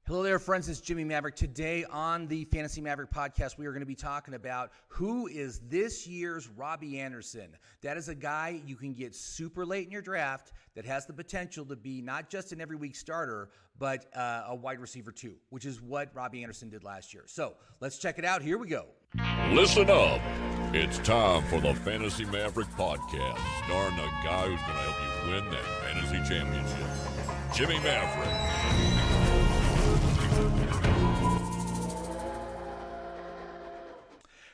Hello there, friends. It's Jimmy Maverick. Today on the Fantasy Maverick podcast, we are going to be talking about who is this year's Robby Anderson. That is a guy you can get super late in your draft that has the potential to be not just an every week starter, but a wide receiver too, which is what Robby Anderson did last year. So let's check it out. Here we go. Listen up. It's time for the Fantasy Maverick podcast, starring the guy who's going to help you win that fantasy championship, Jimmy Maverick.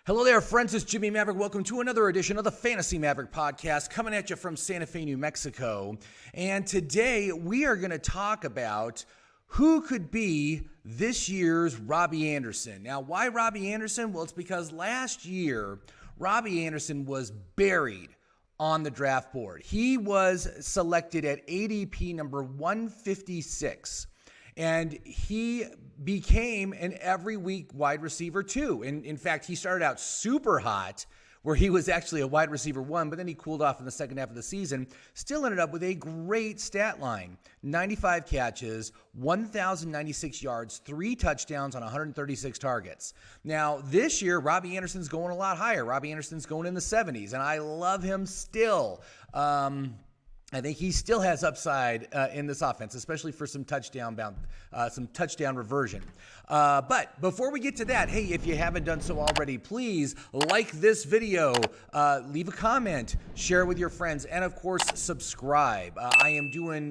Hello there, friends. It's Jimmy Maverick. Welcome to another edition of the Fantasy Maverick podcast, coming at you from Santa Fe, New Mexico. And today we are going to talk about who could be this year's Robby Anderson. Now, why Robby Anderson? Well, it's because last year, Robby Anderson was buried on the draft board. He was selected at ADP number 156. And he became an every week wide receiver too. And in fact, he started out super hot where he was actually a wide receiver one, but then he cooled off in the second half of the season. Still ended up with a great stat line. 95 catches, 1,096 yards, 3 touchdowns on 136 targets. Now, this year, Robby Anderson's going a lot higher. Robby Anderson's going in the 70s, and I love him still. I think he still has upside in this offense, especially for some touchdown reversion. But before we get to that, hey, if you haven't done so already, please like this video, leave a comment, share with your friends, and of course, subscribe. I am doing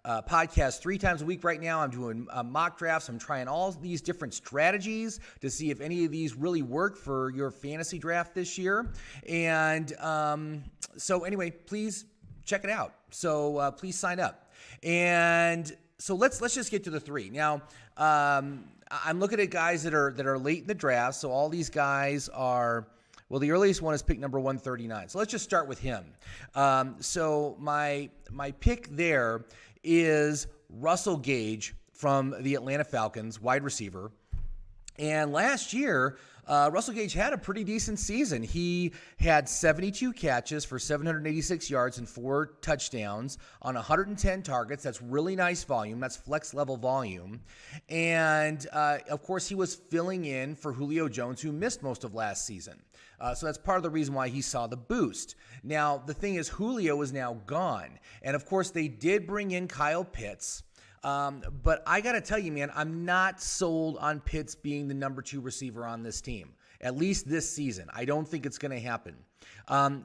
podcasts 3 times a week right now. I'm doing mock drafts. I'm trying all these different strategies to see if any of these really work for your fantasy draft this year. And so anyway, please check it out. So please sign up. And so let's just get to the 3. Now, I'm looking at guys that are late in the draft. So all these guys are, well, the earliest one is pick number 139. So let's just start with him. So my pick there is Russell Gage from the Atlanta Falcons, wide receiver. And last year, Russell Gage had a pretty decent season. He had 72 catches for 786 yards and 4 touchdowns on 110 targets. That's really nice volume. That's flex level volume. And, of course, he was filling in for Julio Jones, who missed most of last season. So that's part of the reason why he saw the boost. Now, the thing is, Julio is now gone. And, of course, they did bring in Kyle Pitts. But I got to tell you, man, I'm not sold on Pitts being the number 2 receiver on this team, at least this season. I don't think it's going to happen.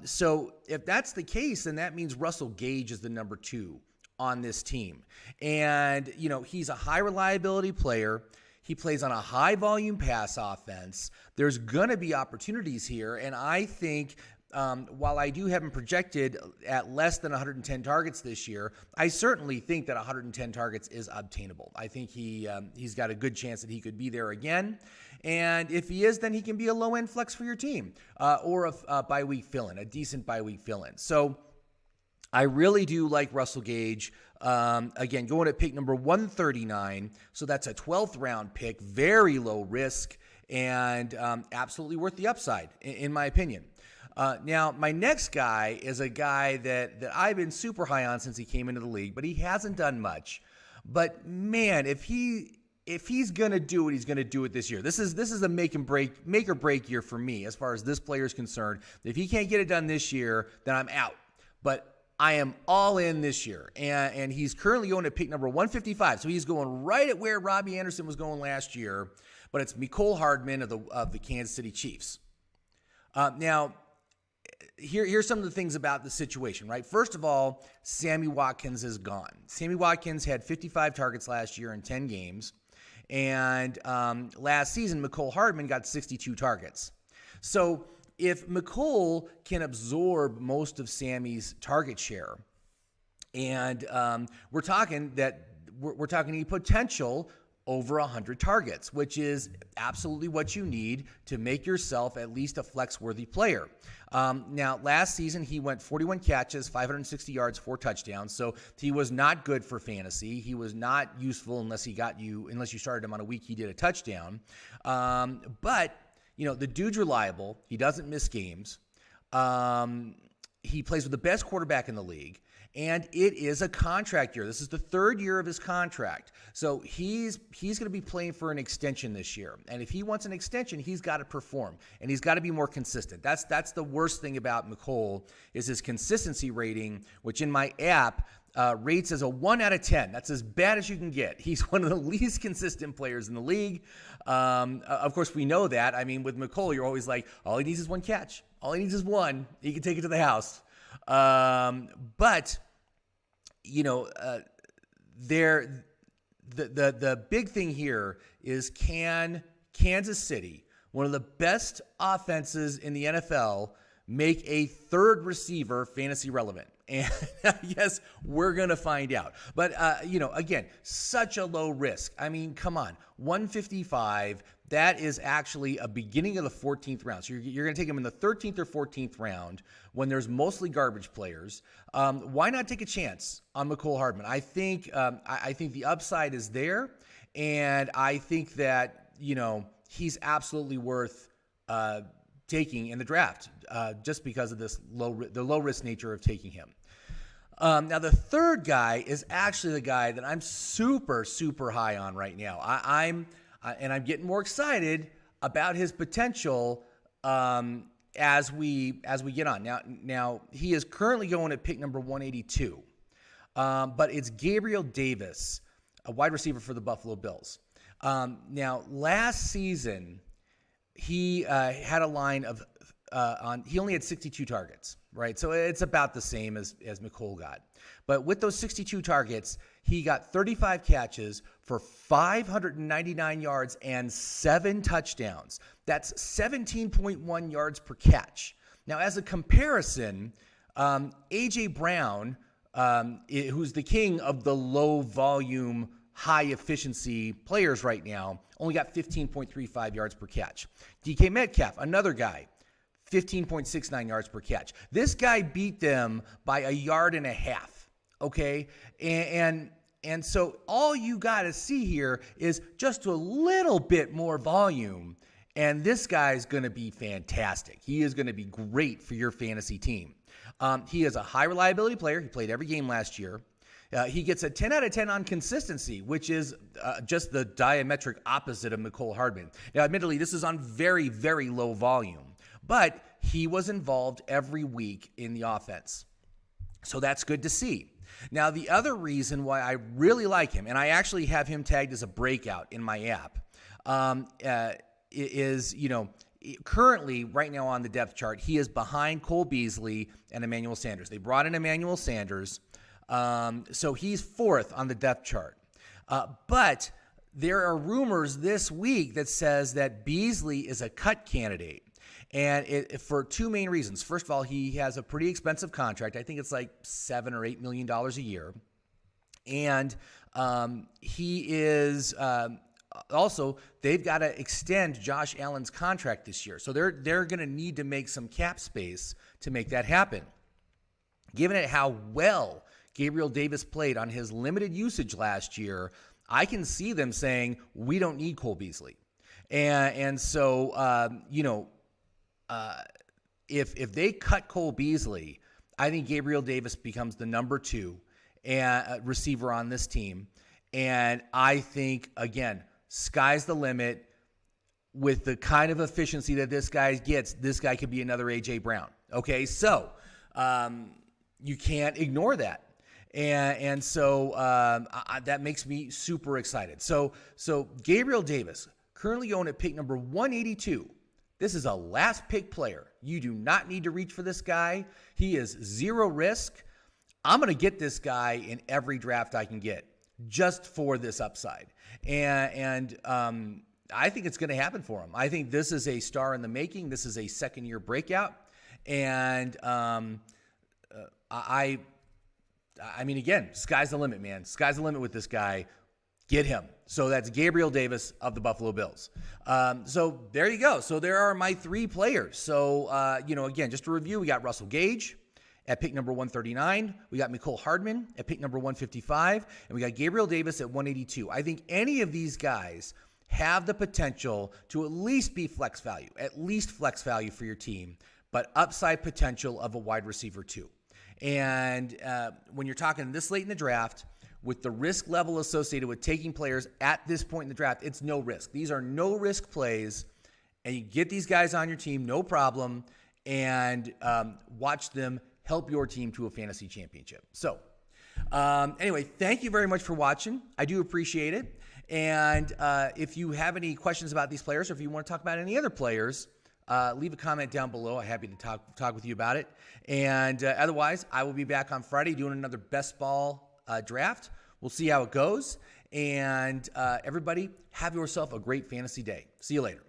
So if that's the case, then that means Russell Gage is the number 2 on this team. And, you know, he's a high reliability player. He plays on a high volume pass offense. There's going to be opportunities here. And I think while I do have him projected at less than 110 targets this year, I certainly think that 110 targets is obtainable. I think he's got a good chance that he could be there again. And if he is, then he can be a low-end flex for your team or a bye-week fill-in, a decent bye-week fill-in. So I really do like Russell Gage. Again, going at pick number 139. So that's a 12th round pick, very low risk, and absolutely worth the upside, in my opinion. Now, my next guy is a guy that I've been super high on since he came into the league, but he hasn't done much. But man, if he's gonna do it, he's gonna do it this year. This is a make or break year for me as far as this player is concerned. If he can't get it done this year, then I'm out. But I am all in this year, and he's currently going to pick number 155. So he's going right at where Robby Anderson was going last year. But it's Mecole Hardman of the Kansas City Chiefs. Now, here's some of the things about the situation, right? First of all, Sammy Watkins is gone. Sammy Watkins had 55 targets last year in 10 games. And last season, Mecole Hardman got 62 targets. So if Mecole can absorb most of Sammy's target share, and we're talking a potential over 100 targets, which is absolutely what you need to make yourself at least a flex-worthy player. Now, last season, he went 41 catches, 560 yards, 4 touchdowns, so he was not good for fantasy. He was not useful unless you started him on a week he did a touchdown. But, you know, the dude's reliable. He doesn't miss games. He plays with the best quarterback in the league. And it is a contract year. This is the third year of his contract. So he's going to be playing for an extension this year. And if he wants an extension, he's got to perform. And he's got to be more consistent. That's the worst thing about McCole is his consistency rating, which in my app rates as a 1 out of 10. That's as bad as you can get. He's one of the least consistent players in the league. Of course, we know that. I mean, with McCole, you're always like, all he needs is one catch. All he needs is one. He can take it to the house. But you know, the big thing here is, can Kansas City, one of the best offenses in the NFL, make a third receiver fantasy relevant? And yes, we're going to find out. But, you know, again, such a low risk. I mean, come on, 155, that is actually a beginning of the 14th round. So you're going to take him in the 13th or 14th round when there's mostly garbage players. Why not take a chance on McCole Hardman? I think the upside is there, and I think that, you know, he's absolutely worth taking in the draft just because of this the low risk nature of taking him. Now the third guy is actually the guy that I'm super high on right now. I'm getting more excited about his potential as we get on. Now he is currently going at pick number 182, but it's Gabriel Davis, a wide receiver for the Buffalo Bills. Now last season he had a line of he only had 62 targets, right? So it's about the same as McCole got. But with those 62 targets, he got 35 catches for 599 yards and 7 touchdowns. That's 17.1 yards per catch. Now, as a comparison, A.J. Brown, who's the king of the low volume, high efficiency players right now, only got 15.35 yards per catch. DK Metcalf, another guy, 15.69 yards per catch. This guy beat them by 1.5 yards, okay? And so all you got to see here is just a little bit more volume, and this guy's going to be fantastic. He is going to be great for your fantasy team. He is a high reliability player. He played every game last year. He gets a 10 out of 10 on consistency, which is just the diametric opposite of McCole Hardman. Now, admittedly, this is on very, very low volume, but he was involved every week in the offense. So that's good to see. Now, the other reason why I really like him, and I actually have him tagged as a breakout in my app, is, you know, currently, right now on the depth chart, he is behind Cole Beasley and Emmanuel Sanders. They brought in Emmanuel Sanders, so he's fourth on the depth chart. But there are rumors this week that says that Beasley is a cut candidate. And for two main reasons. First of all, he has a pretty expensive contract. I think it's like $7 or $8 million a year. And he is also, they've got to extend Josh Allen's contract this year. So they're going to need to make some cap space to make that happen. Given it how well Gabriel Davis played on his limited usage last year, I can see them saying, we don't need Cole Beasley. And so, you know, if they cut Cole Beasley, I think Gabriel Davis becomes the number 2 receiver on this team. And I think, again, sky's the limit. With the kind of efficiency that this guy gets, this guy could be another A.J. Brown. Okay, so you can't ignore that. And so that makes me super excited. So Gabriel Davis, currently going at pick number 182. This is a last pick player. You do not need to reach for this guy. He is zero risk. I'm going to get this guy in every draft I can get just for this upside. And I think it's going to happen for him. I think this is a star in the making. This is a second-year breakout. And I mean, again, sky's the limit, man. Sky's the limit with this guy. Get him. So that's Gabriel Davis of the Buffalo Bills. So there you go. So there are my 3 players. So, you know, again, just to review, we got Russell Gage at pick number 139. We got McCole Hardman at pick number 155. And we got Gabriel Davis at 182. I think any of these guys have the potential to at least be flex value for your team, but upside potential of a wide receiver too. And when you're talking this late in the draft, with the risk level associated with taking players at this point in the draft, it's no risk. These are no risk plays, and you get these guys on your team, no problem, and watch them help your team to a fantasy championship. So anyway, thank you very much for watching. I do appreciate it. And if you have any questions about these players, or if you want to talk about any other players, leave a comment down below. I'm happy to talk with you about it. And otherwise, I will be back on Friday doing another best ball draft. We'll see how it goes. And everybody, have yourself a great fantasy day. See you later.